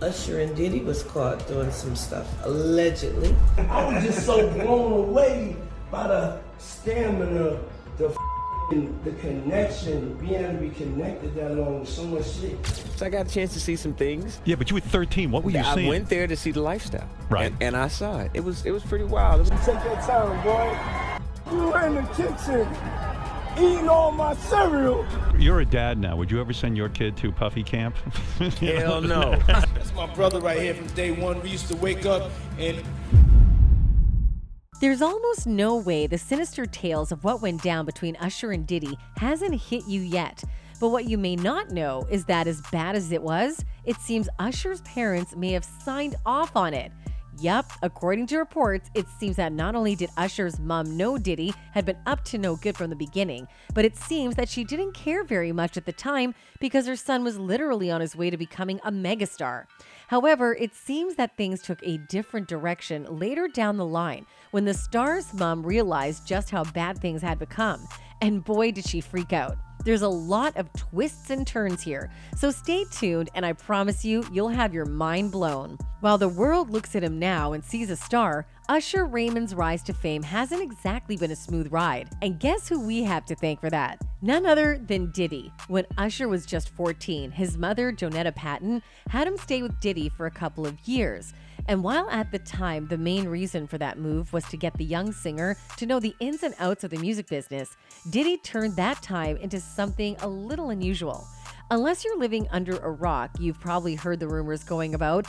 Usher and Diddy was caught doing some stuff, allegedly. I was just so blown away by the stamina, the connection, being able to be connected that long with so much shit. So I got a chance to see some things. Yeah, but you were 13. What were you seeing? I went there to see the lifestyle. Right. And I saw it. It was pretty wild. Take your time, boy. You were in the kitchen eating all my cereal. You're a dad now. Would you ever send your kid to Puffy camp? Hell no. That's my brother right here from day one. We used to wake up and... There's almost no way the sinister tales of what went down between Usher and Diddy hasn't hit you yet. But what you may not know is that as bad as it was, it seems Usher's parents may have signed off on it. Yup, according to reports, it seems that not only did Usher's mom know Diddy had been up to no good from the beginning, but it seems that she didn't care very much at the time because her son was literally on his way to becoming a megastar. However, it seems that things took a different direction later down the line when the star's mom realized just how bad things had become. And boy, did she freak out. There's a lot of twists and turns here, so stay tuned and I promise you, you'll have your mind blown. While the world looks at him now and sees a star, Usher Raymond's rise to fame hasn't exactly been a smooth ride. And guess who we have to thank for that? None other than Diddy. When Usher was just 14, his mother, Jonetta Patton, had him stay with Diddy for a couple of years. And while at the time the main reason for that move was to get the young singer to know the ins and outs of the music business, Diddy turned that time into something a little unusual. Unless you're living under a rock, you've probably heard the rumors going about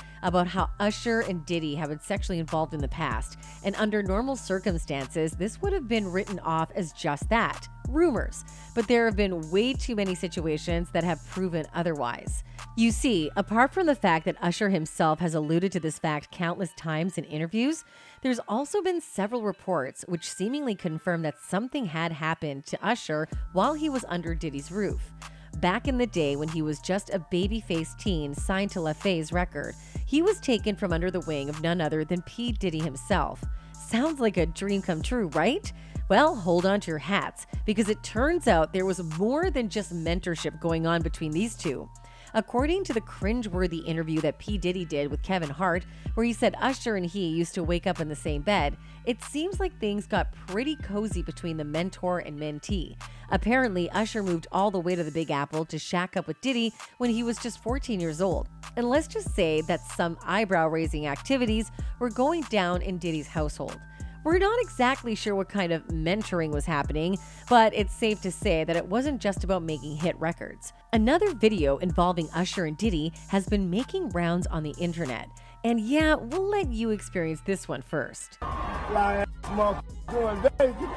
how Usher and Diddy have been sexually involved in the past. And under normal circumstances, this would have been written off as just that, rumors. But there have been way too many situations that have proven otherwise. You see, apart from the fact that Usher himself has alluded to this fact countless times in interviews, there's also been several reports which seemingly confirm that something had happened to Usher while he was under Diddy's roof. Back in the day when he was just a baby-faced teen signed to LaFay's record, he was taken from under the wing of none other than P. Diddy himself. Sounds like a dream come true, right? Well, hold on to your hats, because it turns out there was more than just mentorship going on between these two. According to the cringeworthy interview that P. Diddy did with Kevin Hart, where he said Usher and he used to wake up in the same bed, it seems like things got pretty cozy between the mentor and mentee. Apparently, Usher moved all the way to the Big Apple to shack up with Diddy when he was just 14 years old. And let's just say that some eyebrow-raising activities were going down in Diddy's household. We're not exactly sure what kind of mentoring was happening, but it's safe to say that it wasn't just about making hit records. Another video involving Usher and Diddy has been making rounds on the internet. And yeah, we'll let you experience this one first. Fly ass motherfucker going Vegas.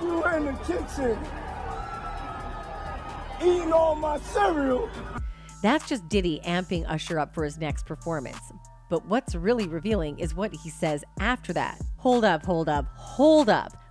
You were in the kitchen eating all my cereal. That's just Diddy amping Usher up for his next performance. But what's really revealing is what he says after that. Hold up.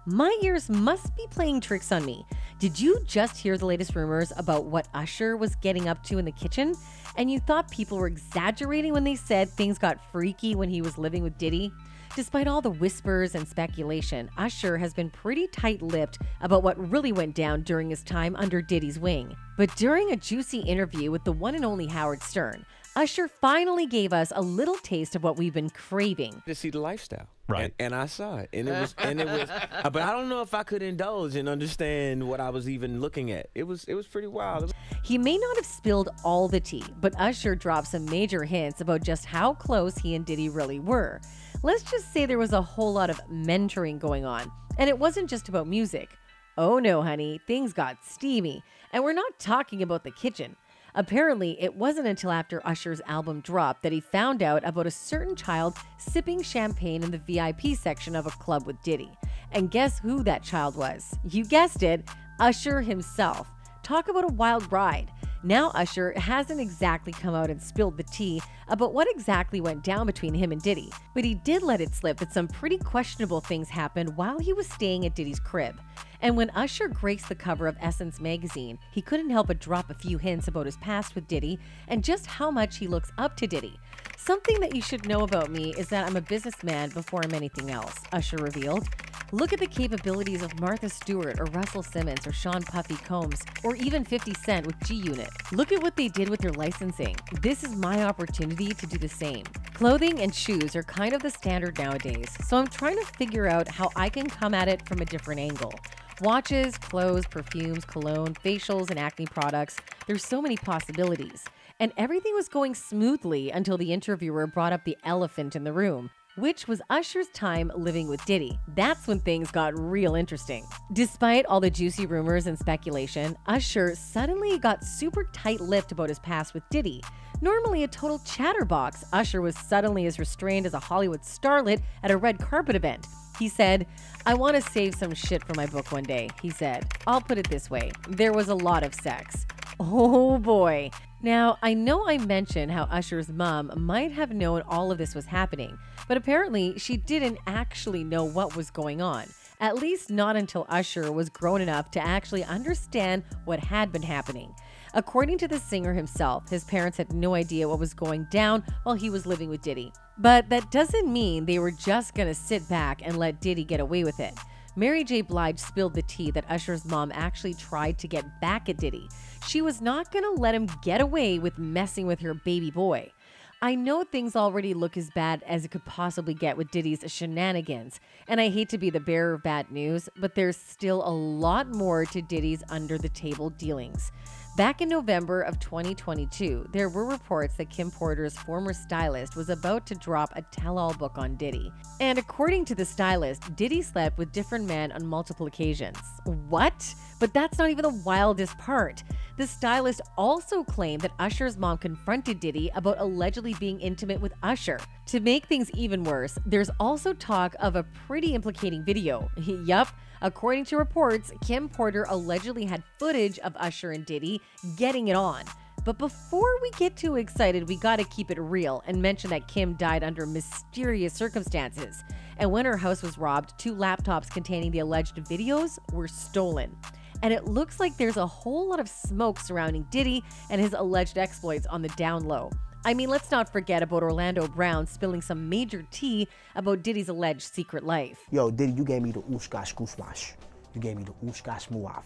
My ears must be playing tricks on me. Did you just hear the latest rumors about what Usher was getting up to in the kitchen? And you thought people were exaggerating when they said things got freaky when he was living with Diddy? Despite all the whispers and speculation, Usher has been pretty tight-lipped about what really went down during his time under Diddy's wing. But during a juicy interview with the one and only Howard Stern, Usher finally gave us a little taste of what we've been craving. To see the lifestyle. Right. And I saw it. And it was but I don't know if I could indulge and understand what I was even looking at. It was pretty wild. He may not have spilled all the tea, but Usher dropped some major hints about just how close he and Diddy really were. Let's just say there was a whole lot of mentoring going on. And it wasn't just about music. Oh no, honey, things got steamy. And we're not talking about the kitchen. Apparently, it wasn't until after Usher's album dropped that he found out about a certain child sipping champagne in the VIP section of a club with Diddy. And guess who that child was? You guessed it, Usher himself. Talk about a wild ride. Now Usher hasn't exactly come out and spilled the tea about what exactly went down between him and Diddy, but he did let it slip that some pretty questionable things happened while he was staying at Diddy's crib. And when Usher graced the cover of Essence magazine, he couldn't help but drop a few hints about his past with Diddy and just how much he looks up to Diddy. Something that you should know about me is that I'm a businessman before I'm anything else, Usher revealed. Look at the capabilities of Martha Stewart or Russell Simmons or Sean Puffy Combs or even 50 Cent with G-Unit. Look at what they did with their licensing. This is my opportunity to do the same. Clothing and shoes are kind of the standard nowadays, so I'm trying to figure out how I can come at it from a different angle. Watches, clothes, perfumes, cologne, facials, and acne products. There's so many possibilities. And everything was going smoothly until the interviewer brought up the elephant in the room, which was Usher's time living with Diddy. That's when things got real interesting. Despite all the juicy rumors and speculation, Usher suddenly got super tight-lipped about his past with Diddy. Normally a total chatterbox, Usher was suddenly as restrained as a Hollywood starlet at a red carpet event. He said, "I want to save some shit for my book one day," he said. "I'll put it this way, there was a lot of sex." Oh boy. Now, I know I mentioned how Usher's mom might have known all of this was happening, but apparently she didn't actually know what was going on. At least not until Usher was grown enough to actually understand what had been happening. According to the singer himself, his parents had no idea what was going down while he was living with Diddy. But that doesn't mean they were just gonna sit back and let Diddy get away with it. Mary J. Blige spilled the tea that Usher's mom actually tried to get back at Diddy. She was not gonna let him get away with messing with her baby boy. I know things already look as bad as it could possibly get with Diddy's shenanigans, and I hate to be the bearer of bad news, but there's still a lot more to Diddy's under-the-table dealings. Back in November of 2022, there were reports that Kim Porter's former stylist was about to drop a tell-all book on Diddy. And according to the stylist, Diddy slept with different men on multiple occasions. What? But that's not even the wildest part. The stylist also claimed that Usher's mom confronted Diddy about allegedly being intimate with Usher. To make things even worse, there's also talk of a pretty implicating video. Yup. According to reports, Kim Porter allegedly had footage of Usher and Diddy getting it on. But before we get too excited, we gotta keep it real and mention that Kim died under mysterious circumstances. And when her house was robbed, 2 laptops containing the alleged videos were stolen. And it looks like there's a whole lot of smoke surrounding Diddy and his alleged exploits on the down low. I mean, let's not forget about Orlando Brown spilling some major tea about Diddy's alleged secret life. Yo, Diddy, you gave me the ooskash smash. You gave me the ooskash muaf,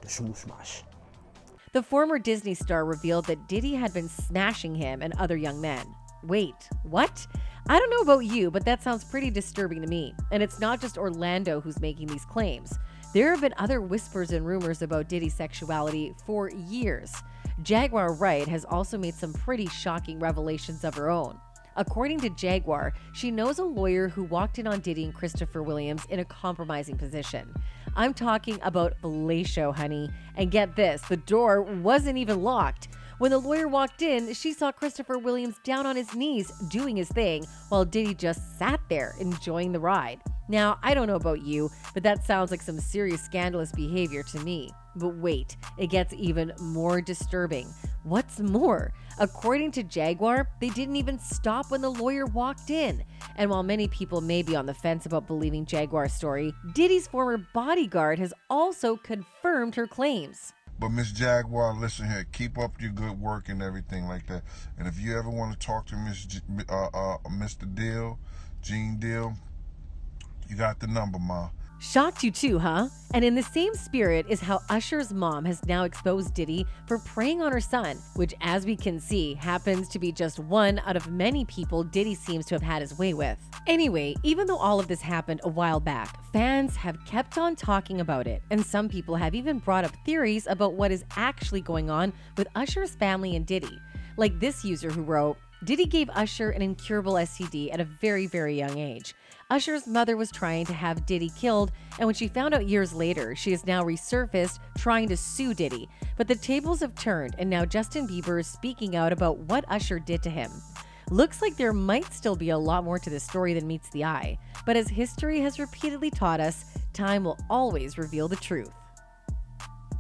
the smash. The former Disney star revealed that Diddy had been smashing him and other young men. Wait, what? I don't know about you, but that sounds pretty disturbing to me. And it's not just Orlando who's making these claims. There have been other whispers and rumors about Diddy's sexuality for years. Jaguar Wright has also made some pretty shocking revelations of her own. According to Jaguar, she knows a lawyer who walked in on Diddy and Christopher Williams in a compromising position. I'm talking about fellatio, honey. And get this, the door wasn't even locked. When the lawyer walked in, she saw Christopher Williams down on his knees doing his thing while Diddy just sat there enjoying the ride. Now, I don't know about you, but that sounds like some serious scandalous behavior to me. But wait, it gets even more disturbing. What's more, according to Jaguar, they didn't even stop when the lawyer walked in. And while many people may be on the fence about believing Jaguar's story, Diddy's former bodyguard has also confirmed her claims. But Miss Jaguar, listen here, keep up your good work and everything like that. And if you ever want to talk to Mr. Deal, Gene Deal, you got the number, Ma. Shocked you too, huh? And in the same spirit is how Usher's mom has now exposed Diddy for preying on her son, which, as we can see, happens to be just one out of many people Diddy seems to have had his way with. Anyway, even though all of this happened a while back, fans have kept on talking about it, and some people have even brought up theories about what is actually going on with Usher's family and Diddy. Like this user who wrote, Diddy gave Usher an incurable STD at a very, very young age. Usher's mother was trying to have Diddy killed, and when she found out years later, she has now resurfaced trying to sue Diddy. But the tables have turned, and now Justin Bieber is speaking out about what Usher did to him. Looks like there might still be a lot more to this story than meets the eye. But as history has repeatedly taught us, time will always reveal the truth.